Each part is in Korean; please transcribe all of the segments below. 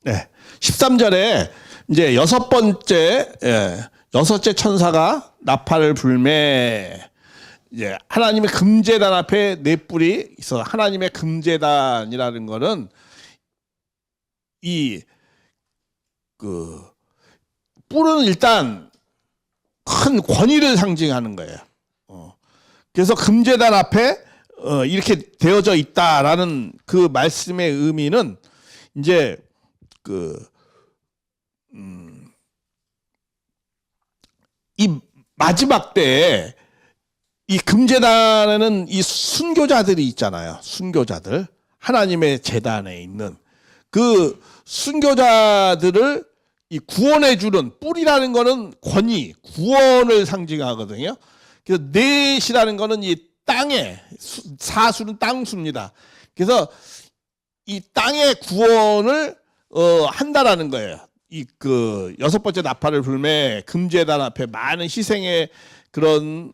네. 13절에 이제 여섯째 천사가 나팔을 불매, 이제 하나님의 금제단 앞에 네 뿔이 있어. 하나님의 금제단이라는 거는 뿔은 일단 큰 권위를 상징하는 거예요. 그래서 금제단 앞에 이렇게 되어져 있다라는 그 말씀의 의미는 이제 이 마지막 때에 이 금제단에는 이 순교자들이 있잖아요. 순교자들, 하나님의 제단에 있는 그 순교자들을 이 구원해 주는, 뿔이라는 거는 권위, 구원을 상징하거든요. 그래서 넷이라는 거는 이 땅에, 사수는 땅수입니다. 그래서 이 땅의 구원을 한다라는 거예요. 여섯 번째 나팔을 불매 금제단 앞에 많은 희생의 그런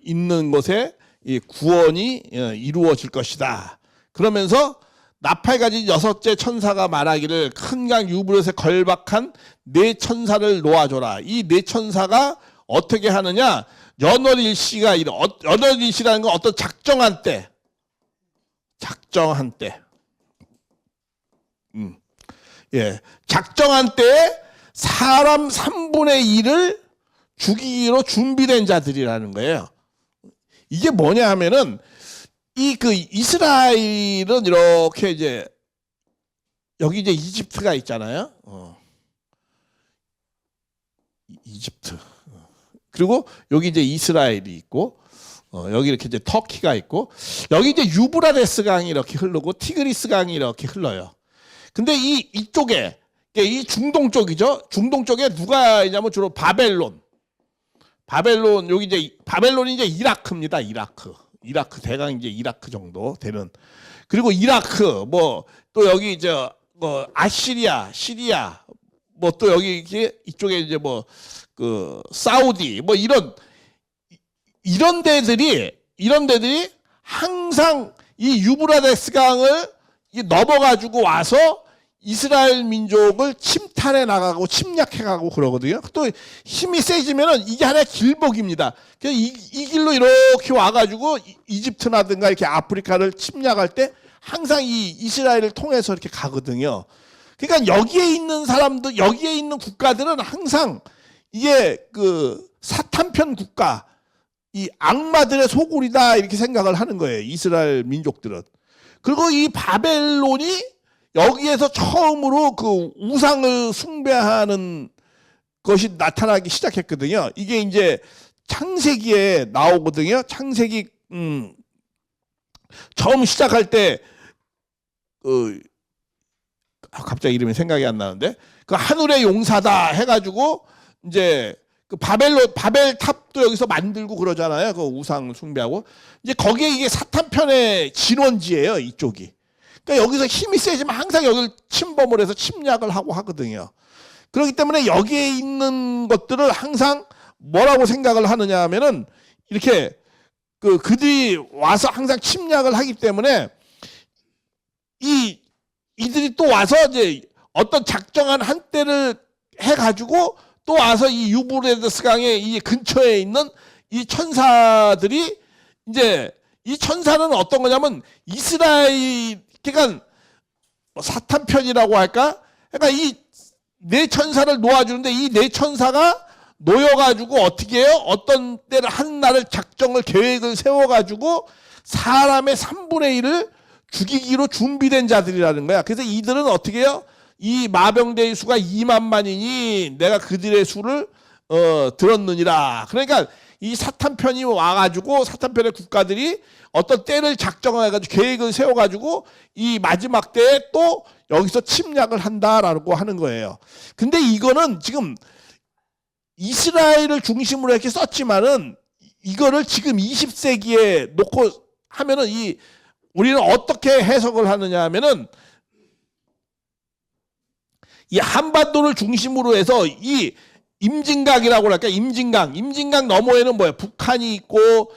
있는 곳에 이 구원이 이루어질 것이다. 그러면서 나팔 가진 여섯째 천사가 말하기를 큰 강 유브라데 걸박한 네 천사를 놓아줘라. 이 네 천사가 어떻게 하느냐? 연월일시가 연월일시라는 건 어떤 작정한 때, 작정한 때에 사람 3분의 1을 죽이기로 준비된 자들이라는 거예요. 이게 뭐냐 하면은 이스라엘은 이렇게 이제 여기 이제 이집트가 있잖아요. 이집트. 그리고 여기 이제 이스라엘이 있고, 여기 이렇게 이제 터키가 있고, 여기 이제 유브라데스 강이 이렇게 흐르고 티그리스 강이 이렇게 흘러요. 근데 이쪽에 이 중동 쪽이죠. 중동 쪽에 누가 있냐면 주로 바벨론, 여기 이제 바벨론이 이제 이라크입니다. 이라크 대강 이제 이라크 정도 되는. 그리고 이라크 또 여기 이제 아시리아, 시리아, 또 여기 이쪽에 이제 사우디 이런 데들이 항상 이 유브라데스 강을 넘어가지고 와서 이스라엘 민족을 침탈해 나가고 침략해 가고 그러거든요. 또 힘이 세지면은 이게 하나의 길목입니다. 그래서 이 길로 이렇게 와가지고 이집트라든가 이렇게 아프리카를 침략할 때 항상 이 이스라엘을 통해서 이렇게 가거든요. 그러니까 여기에 있는 사람들, 여기에 있는 국가들은 항상 이게 사탄편 국가, 이 악마들의 소굴이다 이렇게 생각을 하는 거예요. 이스라엘 민족들은. 그리고 이 바벨론이 여기에서 처음으로 그 우상을 숭배하는 것이 나타나기 시작했거든요. 이게 이제 창세기에 나오거든요. 창세기 처음 시작할 때 갑자기 이름이 생각이 안 나는데 그 하늘의 용사다 해가지고 이제 그 바벨탑도 여기서 만들고 그러잖아요. 그 우상 숭배하고 이제 거기에 이게 사탄편의 진원지예요. 이쪽이. 그러니까 여기서 힘이 세지만 항상 여기를 침범을 해서 침략을 하고 하거든요. 그렇기 때문에 여기에 있는 것들을 항상 뭐라고 생각을 하느냐 하면은 이렇게 그들이 와서 항상 침략을 하기 때문에 이들이 또 와서 이제 어떤 작정한 한때를 해가지고 또 와서 이 유브라데스 강의 이 근처에 있는 이 천사들이 이제 이 천사는 어떤 거냐면 이스라엘, 그러니까 사탄 편이라고 할까? 그러니까 이 네 천사를 놓아주는데 이 네 천사가 놓여가지고 어떻게 해요? 어떤 때를 한 날을 작정을 계획을 세워가지고 사람의 3분의 1을 죽이기로 준비된 자들이라는 거야. 그래서 이들은 어떻게 해요? 이 마병대의 수가 2만만이니 내가 그들의 수를 들었느니라. 그러니까 이 사탄 편이 와가지고 사탄 편의 국가들이 어떤 때를 작정해가지고 계획을 세워가지고 이 마지막 때에 또 여기서 침략을 한다라고 하는 거예요. 근데 이거는 지금 이스라엘을 중심으로 이렇게 썼지만은 이거를 지금 20세기에 놓고 하면은 우리는 어떻게 해석을 하느냐 하면은 이 한반도를 중심으로 해서 이 임진각이라고 할까? 임진각 너머에는 뭐야? 북한이 있고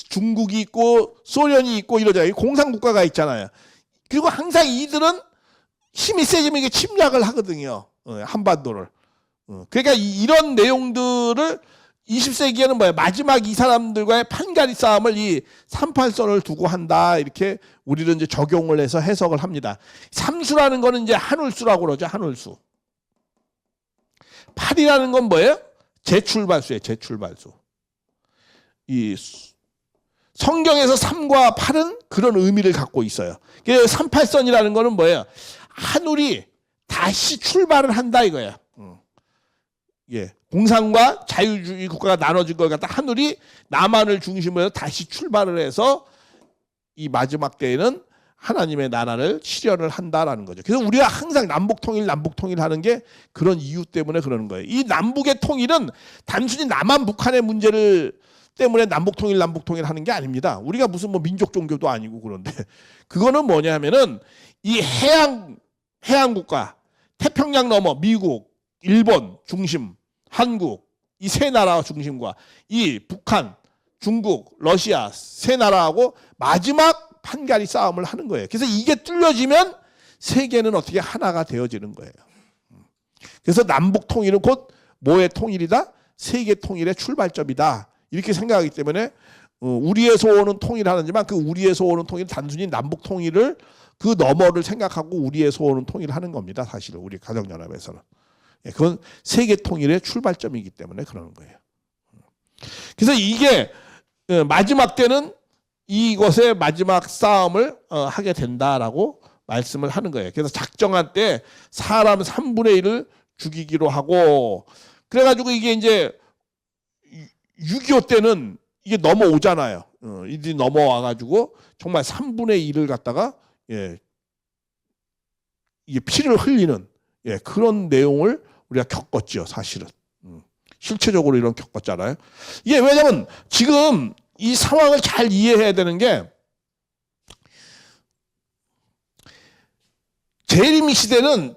중국이 있고 소련이 있고 이러잖아요. 공산국가가 있잖아요. 그리고 항상 이들은 힘이 세지면 이게 침략을 하거든요. 한반도를. 그러니까 이런 내용들을 20세기에는 뭐야? 마지막 이 사람들과의 판가리 싸움을 이 38선을 두고 한다. 이렇게 우리는 이제 적용을 해서 해석을 합니다. 삼수라는 거는 이제 한울수라고 그러죠. 한울수. 8이라는 건 뭐예요? 제출발수예요. 제출발수. 이 성경에서 3과 8은 그런 의미를 갖고 있어요. 38선이라는 거는 뭐예요? 한울이 다시 출발을 한다 이거예요. 예, 공산과 자유주의 국가가 나눠진 걸 갖다 한울이 남한을 중심으로 해서 다시 출발을 해서 이 마지막 때에는 하나님의 나라를 실현을 한다라는 거죠. 그래서 우리가 항상 남북통일 하는 게 그런 이유 때문에 그러는 거예요. 이 남북의 통일은 단순히 남한 북한의 문제를 때문에 남북통일 하는 게 아닙니다. 우리가 무슨 뭐 민족 종교도 아니고 그런데 그거는 뭐냐면은 이 해양 국가 태평양 넘어 미국, 일본 중심, 한국 이 세 나라 중심과 이 북한, 중국, 러시아 세 나라하고 마지막 판가리 싸움을 하는 거예요. 그래서 이게 뚫려지면 세계는 어떻게 하나가 되어지는 거예요. 그래서 남북 통일은 곧 뭐의 통일이다? 세계 통일의 출발점이다. 이렇게 생각하기 때문에 우리에서 오는 통일하는지만 그 우리에서 오는 통일은 단순히 남북 통일을 그 너머를 생각하고 우리에서 오는 통일을 하는 겁니다. 사실은 우리 가정연합에서는. 그건 세계 통일의 출발점이기 때문에 그러는 거예요. 그래서 이게 마지막 때는 이것의 마지막 싸움을 하게 된다라고 말씀을 하는 거예요. 그래서 작정한 때 사람 3분의 1을 죽이기로 하고 그래가지고 이게 이제 6.25 때는 이게 넘어오잖아요. 이들이 넘어와가지고 정말 3분의 1을 갖다가 이게 피를 흘리는 그런 내용을 우리가 겪었죠, 사실은. 실체적으로 이런 겪었잖아요. 이게 왜냐면 지금 이 상황을 잘 이해해야 되는 게 재림이 시대는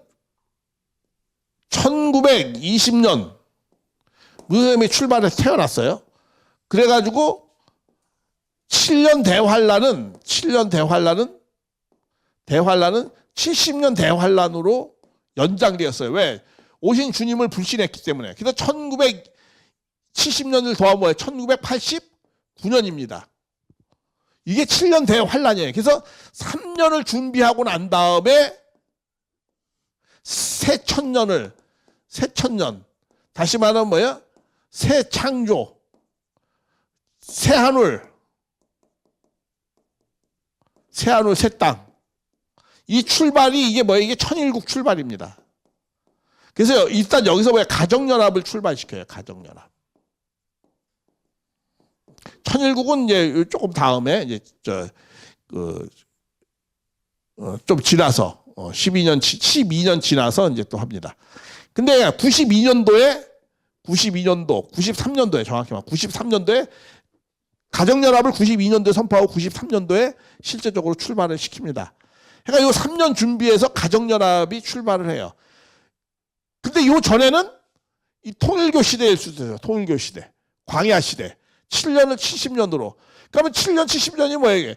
1920년 무슬림이 출발해서 태어났어요. 그래가지고 7년 대환란은 70년 대환란으로 연장되었어요. 왜? 오신 주님을 불신했기 때문에. 그래서 1970년을 더하면 뭐예요? 1989년입니다. 이게 7년 대환란이에요. 그래서 3년을 준비하고 난 다음에 새 천년 다시 말하면 뭐예요? 새 창조, 새 하늘, 새 땅. 이 출발이 이게 뭐예요? 이게 천일국 출발입니다. 그래서 일단 여기서 뭐야? 가정연합을 출발시켜요. 가정연합. 천일국은 이제 조금 다음에 이제 좀 지나서 12년 지나서 이제 또 합니다. 근데 93년도에 정확히 말하면 93년도에 가정연합을 92년도에 선포하고 93년도에 실제적으로 출발을 시킵니다. 그러니까 이 3년 준비해서 가정연합이 출발을 해요. 근데 요 전에는 이 통일교 시대일 수도 있어요. 통일교 시대, 광야 시대. 7년을 70년으로. 그러면 7년 70년이 뭐예요?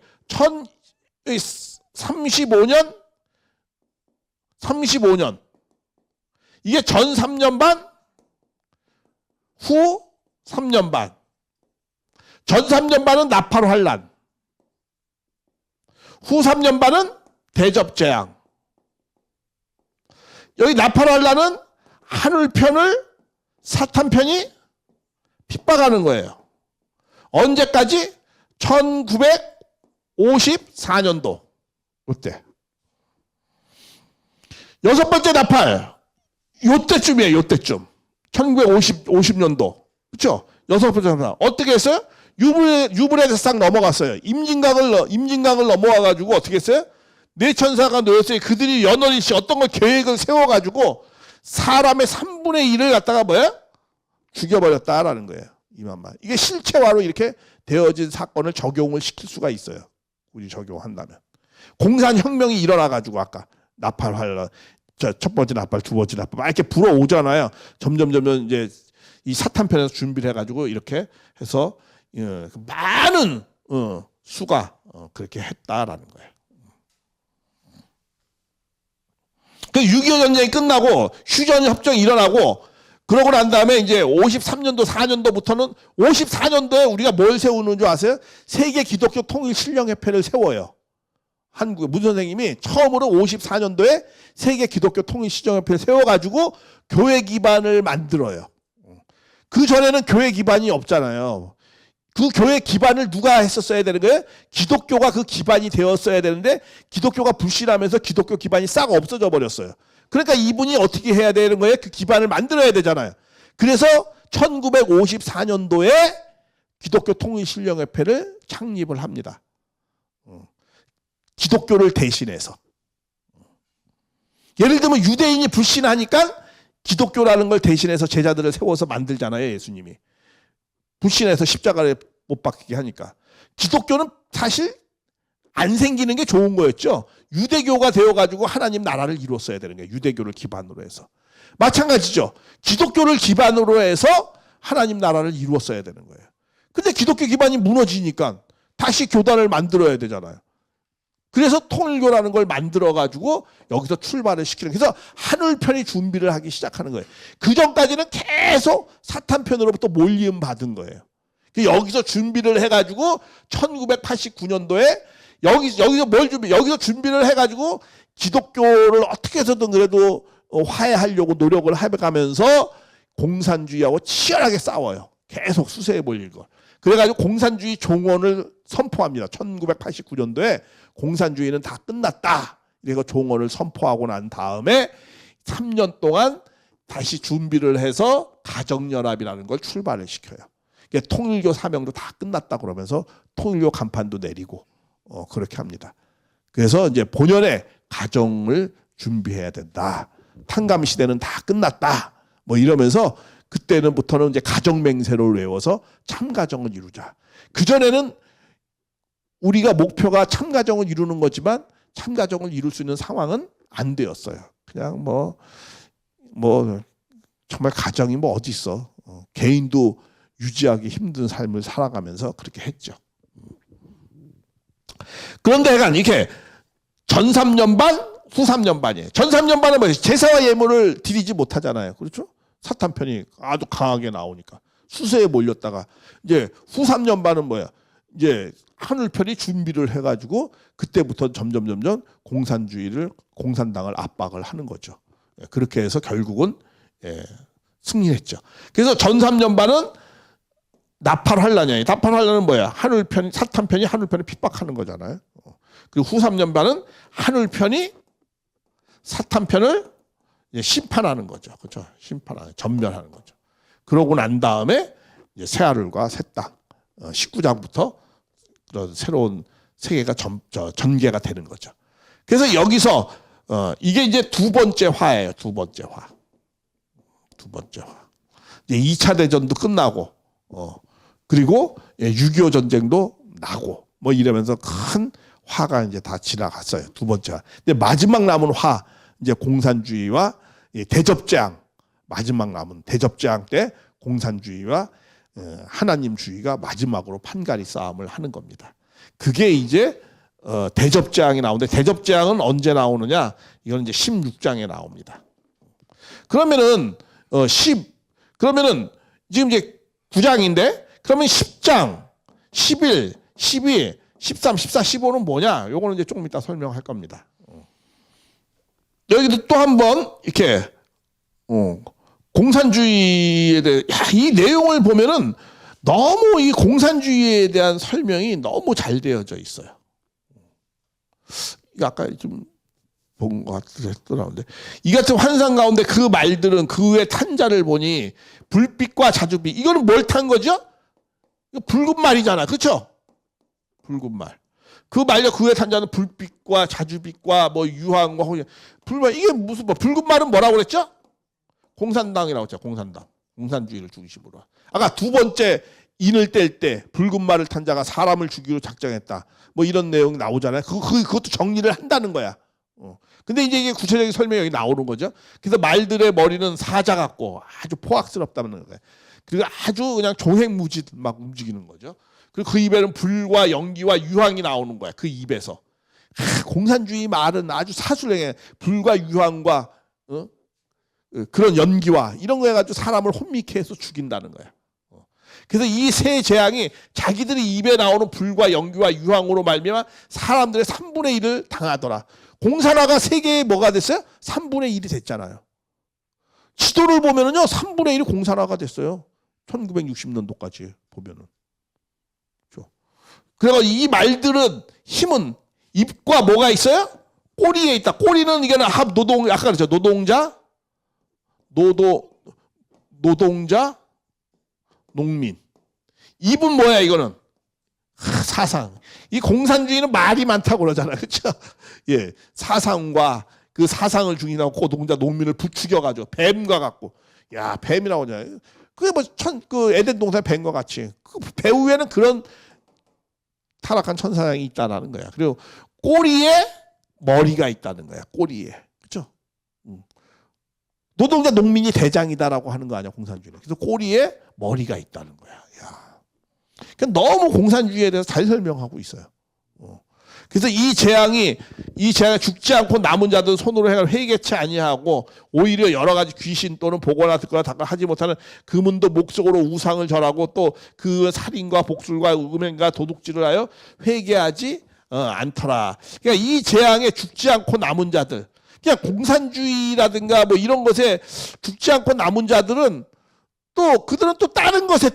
35년. 이게 전 3년 반, 후 3년 반. 전 3년 반은 나팔 환란. 후 3년 반은 대접 재앙. 여기 나팔 환란은 하늘편을 사탄편이 핍박하는 거예요. 언제까지? 1954년도. 그때. 여섯 번째 나팔. 요때쯤이에요. 요때쯤. 1950년도. 그렇죠? 여섯 번째 나팔. 어떻게 했어요? 유브레데스강 넘어갔어요. 임진강을 넘어와가지고 어떻게 했어요? 네 천사가 놓였어요. 그들이 연월일씩 어떤 걸 계획을 세워가지고 사람의 3분의 1을 갖다가 뭐야? 죽여버렸다라는 거예요. 이만만. 이게 실체화로 이렇게 되어진 사건을 적용을 시킬 수가 있어요. 우리 적용한다면. 공산혁명이 일어나가지고 아까 나팔 환란, 첫 번째 나팔, 두 번째 나팔 막 이렇게 불어오잖아요. 점점 이제 이 사탄편에서 준비를 해가지고 이렇게 해서 많은 수가 그렇게 했다라는 거예요. 그6.25 전쟁이 끝나고 휴전 협정이 일어나고 그러고 난 다음에 이제 53년도 4년도부터는 54년도에 우리가 뭘 세우는 줄 아세요? 세계 기독교 통일 신령협회를 세워요. 한국 문 선생님이 처음으로 54년도에 세계 기독교 통일 신령협회를 세워가지고 교회 기반을 만들어요. 그 전에는 교회 기반이 없잖아요. 그 교회 기반을 누가 했었어야 되는 거예요? 기독교가 그 기반이 되었어야 되는데 기독교가 불신하면서 기독교 기반이 싹 없어져 버렸어요. 그러니까 이분이 어떻게 해야 되는 거예요? 그 기반을 만들어야 되잖아요. 그래서 1954년도에 기독교 통일신령협회를 창립을 합니다. 기독교를 대신해서. 예를 들면 유대인이 불신하니까 기독교라는 걸 대신해서 제자들을 세워서 만들잖아요. 예수님이. 불신해서 십자가를 못 박히게 하니까. 기독교는 사실 안 생기는 게 좋은 거였죠. 유대교가 되어가지고 하나님 나라를 이뤘어야 되는 거예요. 유대교를 기반으로 해서. 마찬가지죠. 기독교를 기반으로 해서 하나님 나라를 이루었어야 되는 거예요. 근데 기독교 기반이 무너지니까 다시 교단을 만들어야 되잖아요. 그래서 통일교라는 걸 만들어가지고 여기서 출발을 시키는 거예요. 그래서 하늘편이 준비를 하기 시작하는 거예요. 그 전까지는 계속 사탄편으로부터 몰림 받은 거예요. 여기서 준비를 해가지고 1989년도에 여기서 준비를 해가지고 기독교를 어떻게 해서든 그래도 화해하려고 노력을 해가면서 공산주의하고 치열하게 싸워요. 계속 수세에 몰릴 걸. 그래가지고 공산주의 종언을 선포합니다. 1989년도에 공산주의는 다 끝났다. 이래서 종언을 선포하고 난 다음에 3년 동안 다시 준비를 해서 가정연합이라는 걸 출발을 시켜요. 통일교 사명도 다 끝났다 그러면서 통일교 간판도 내리고 그렇게 합니다. 그래서 이제 본연의 가정을 준비해야 된다. 탕감 시대는 다 끝났다. 뭐 이러면서 그때는부터는 이제 가정 맹세를 외워서 참가정을 이루자. 그 전에는 우리가 목표가 참가정을 이루는 거지만 참가정을 이룰 수 있는 상황은 안 되었어요. 그냥 뭐 정말 가정이 뭐 어디 있어. 개인도 유지하기 힘든 삶을 살아가면서 그렇게 했죠. 그런데 약간 이렇게 전 3년 반, 후 3년 반이에요. 전 3년 반은 뭐예요? 제사와 예물을 드리지 못하잖아요. 그렇죠? 사탄편이 아주 강하게 나오니까 수세에 몰렸다가 이제 후 3년 반은 뭐야? 이제 하늘편이 준비를 해가지고 그때부터 점점 공산당을 압박을 하는 거죠. 그렇게 해서 결국은 승리했죠. 그래서 전 3년 반은 나팔환란이에요. 나팔환란은 뭐야? 사탄편이 하늘편을 핍박하는 거잖아요. 그리고 후 3년 반은 하늘편이 사탄편을 심판하는 거죠. 그렇죠? 심판하는, 전멸하는 거죠. 그러고 난 다음에 이제 새하늘과 새 땅, 19장부터 그런 새로운 세계가 전개가 되는 거죠. 그래서 여기서 이게 이제 두 번째 화예요. 두 번째 화. 이제 2차 대전도 끝나고 그리고 6.25 전쟁도 나고 뭐 이러면서 큰 화가 이제 다 지나갔어요. 두 번째 화. 근데 마지막 남은 화 이제 공산주의와 대접재앙, 마지막 남은 대접재앙 때 공산주의와 하나님주의가 마지막으로 판가리 싸움을 하는 겁니다. 그게 이제 대접재앙이 나오는데 대접재앙은 언제 나오느냐? 이건 이제 16장에 나옵니다. 그러면은 그러면은 지금 이제 9장인데 그러면 10장, 11, 12, 13, 14, 15는 뭐냐? 요거는 이제 조금 이따 설명할 겁니다. 여기도 또 한 번 이렇게 공산주의에 대해 이 내용을 보면은 너무 이 공산주의에 대한 설명이 너무 잘 되어져 있어요. 아까 좀 본 것 같더라고요. 이 같은 환상 가운데 그 말들은 그 외 탄자를 보니 불빛과 자주빛. 이거는 뭘 탄 거죠? 이거 붉은 말이잖아. 그렇죠? 붉은 말. 그 말려 그 외 탄자는 불빛과 자주빛과 뭐 유황과 불말 이게 무슨 붉은 말은 뭐라고 그랬죠? 공산당이라고 했죠. 공산주의를 중심으로. 아까 두 번째 인을 뗄 때 붉은 말을 탄 자가 사람을 죽이기로 작정했다. 뭐 이런 내용이 나오잖아요. 그것도 정리를 한다는 거야. 근데 이제 이게 구체적인 설명이 여기 나오는 거죠. 그래서 말들의 머리는 사자 같고 아주 포악스럽다는 거예요. 그리고 아주 그냥 종횡무진 막 움직이는 거죠. 그리고 그 입에는 불과 연기와 유황이 나오는 거야. 그 입에서. 공산주의 말은 아주 사술행해. 불과 유황과 그런 연기와 이런 거 해가지고 사람을 혼미케 해서 죽인다는 거야. 그래서 이 세 재앙이 자기들이 입에 나오는 불과 연기와 유황으로 말미암아 사람들의 3분의 1을 당하더라. 공산화가 세계에 뭐가 됐어요? 3분의 1이 됐잖아요. 지도를 보면은요 3분의 1이 공산화가 됐어요. 1960년도까지 보면은. 그래서 이 말들은 힘은 입과 뭐가 있어요? 꼬리에 있다. 꼬리는 이게 노동, 아까 그랬죠. 노동자, 농민. 입은 뭐야, 이거는? 사상. 이 공산주의는 말이 많다고 그러잖아요. 그렇죠? 예. 사상과 그 사상을 중인하고 노동자, 농민을 부추겨가지고 뱀과 같고. 야, 뱀이라고 하잖아요. 그게 뭐 그 에덴 동산의 뱀과 같이. 그 배후에는 그런 타락한 천사장이 있다라는 거야. 그리고 꼬리에 머리가 있다는 거야. 꼬리에. 그렇죠? 노동자 농민이 대장이다라고 하는 거 아니야, 공산주의는. 그래서 꼬리에 머리가 있다는 거야. 야. 그러니까 너무 공산주의에 대해서 잘 설명하고 있어요. 그래서 이 재앙이 죽지 않고 남은 자들 손으로 해가 회개치 아니하고 오히려 여러 가지 귀신 또는 보거나 듣거나 하지 못하는 금은도 목적으로 우상을 절하고 또 그 살인과 복술과 음행과 도둑질을 하여 회개하지 않더라. 그러니까 이 재앙에 죽지 않고 남은 자들, 그냥 공산주의라든가 뭐 이런 것에 죽지 않고 남은 자들은 또 그들은 또 다른 것에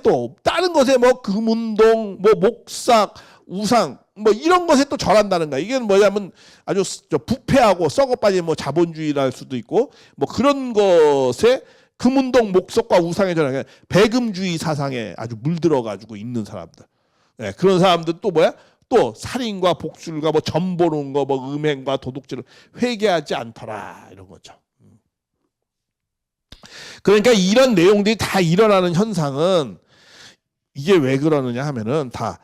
뭐 금운동, 뭐 목삭, 우상 뭐 이런 것에 또 절한다는 거야. 이게 뭐냐면 아주 부패하고 썩어빠진 뭐 자본주의라 할 수도 있고 뭐 그런 것에 금운동, 목석과 우상에 절하는 배금주의 사상에 아주 물들어가지고 있는 사람들. 네, 그런 사람들 또 뭐야? 또 살인과 복술과 뭐 점보는 거, 뭐 음행과 도둑질을 회개하지 않더라 이런 거죠. 그러니까 이런 내용들이 다 일어나는 현상은 이게 왜 그러느냐 하면은 다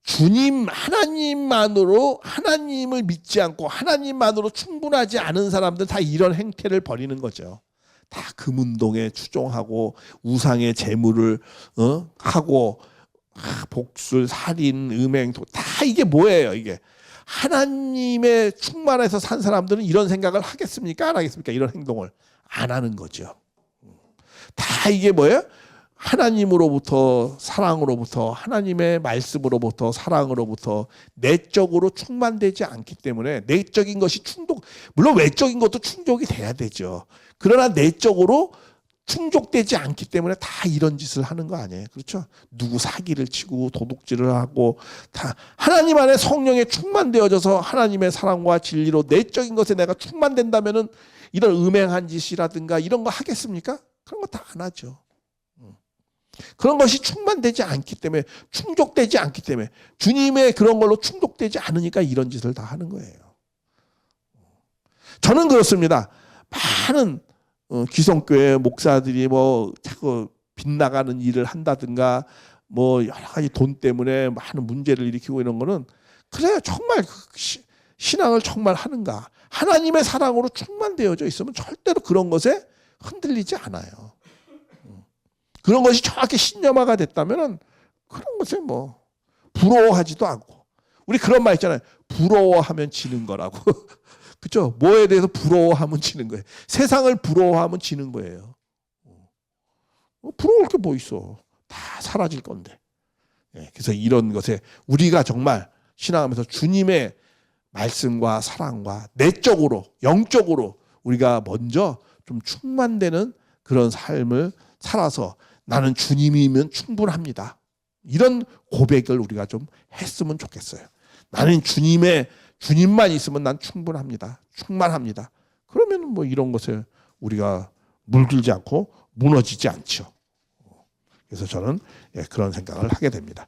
주님 하나님만으로 하나님을 믿지 않고 하나님만으로 충분하지 않은 사람들 다 이런 행태를 벌이는 거죠. 다 금운동에 추종하고 우상의 재물을 하고 복술, 살인, 음행 다 이게 뭐예요? 이게 하나님의 충만해서 산 사람들은 이런 생각을 하겠습니까? 안 하겠습니까? 이런 행동을 안 하는 거죠. 다 이게 뭐예요? 하나님으로부터 사랑으로부터 하나님의 말씀으로부터 사랑으로부터 내적으로 충만되지 않기 때문에 내적인 것이 물론 외적인 것도 충족이 돼야 되죠. 그러나 내적으로 충족되지 않기 때문에 다 이런 짓을 하는 거 아니에요. 그렇죠? 누구 사기를 치고 도둑질을 하고 다 하나님 안에 성령에 충만되어져서 하나님의 사랑과 진리로 내적인 것에 내가 충만된다면은 이런 음행한 짓이라든가 이런 거 하겠습니까? 그런 거 다 안 하죠. 그런 것이 충만되지 않기 때문에 충족되지 않기 때문에 주님의 그런 걸로 충족되지 않으니까 이런 짓을 다 하는 거예요. 저는 그렇습니다. 많은 기성교회 목사들이 뭐 자꾸 빗나가는 일을 한다든가 뭐 여러 가지 돈 때문에 많은 문제를 일으키고 이런 거는 그래야 정말 신앙을 정말 하는가. 하나님의 사랑으로 충만되어져 있으면 절대로 그런 것에 흔들리지 않아요. 그런 것이 정확히 신념화가 됐다면 그런 것에 뭐 부러워하지도 않고. 우리 그런 말 있잖아요. 부러워하면 지는 거라고. 그렇죠? 뭐에 대해서 부러워하면 지는 거예요. 세상을 부러워하면 지는 거예요. 부러울 게 뭐 있어. 다 사라질 건데. 그래서 이런 것에 우리가 정말 신앙하면서 주님의 말씀과 사랑과 내적으로 영적으로 우리가 먼저 좀 충만되는 그런 삶을 살아서 나는 주님이면 충분합니다. 이런 고백을 우리가 좀 했으면 좋겠어요. 나는 주님만 있으면 난 충분합니다. 충만합니다. 그러면 뭐 이런 것에 우리가 물들지 않고 무너지지 않죠. 그래서 저는 그런 생각을 하게 됩니다.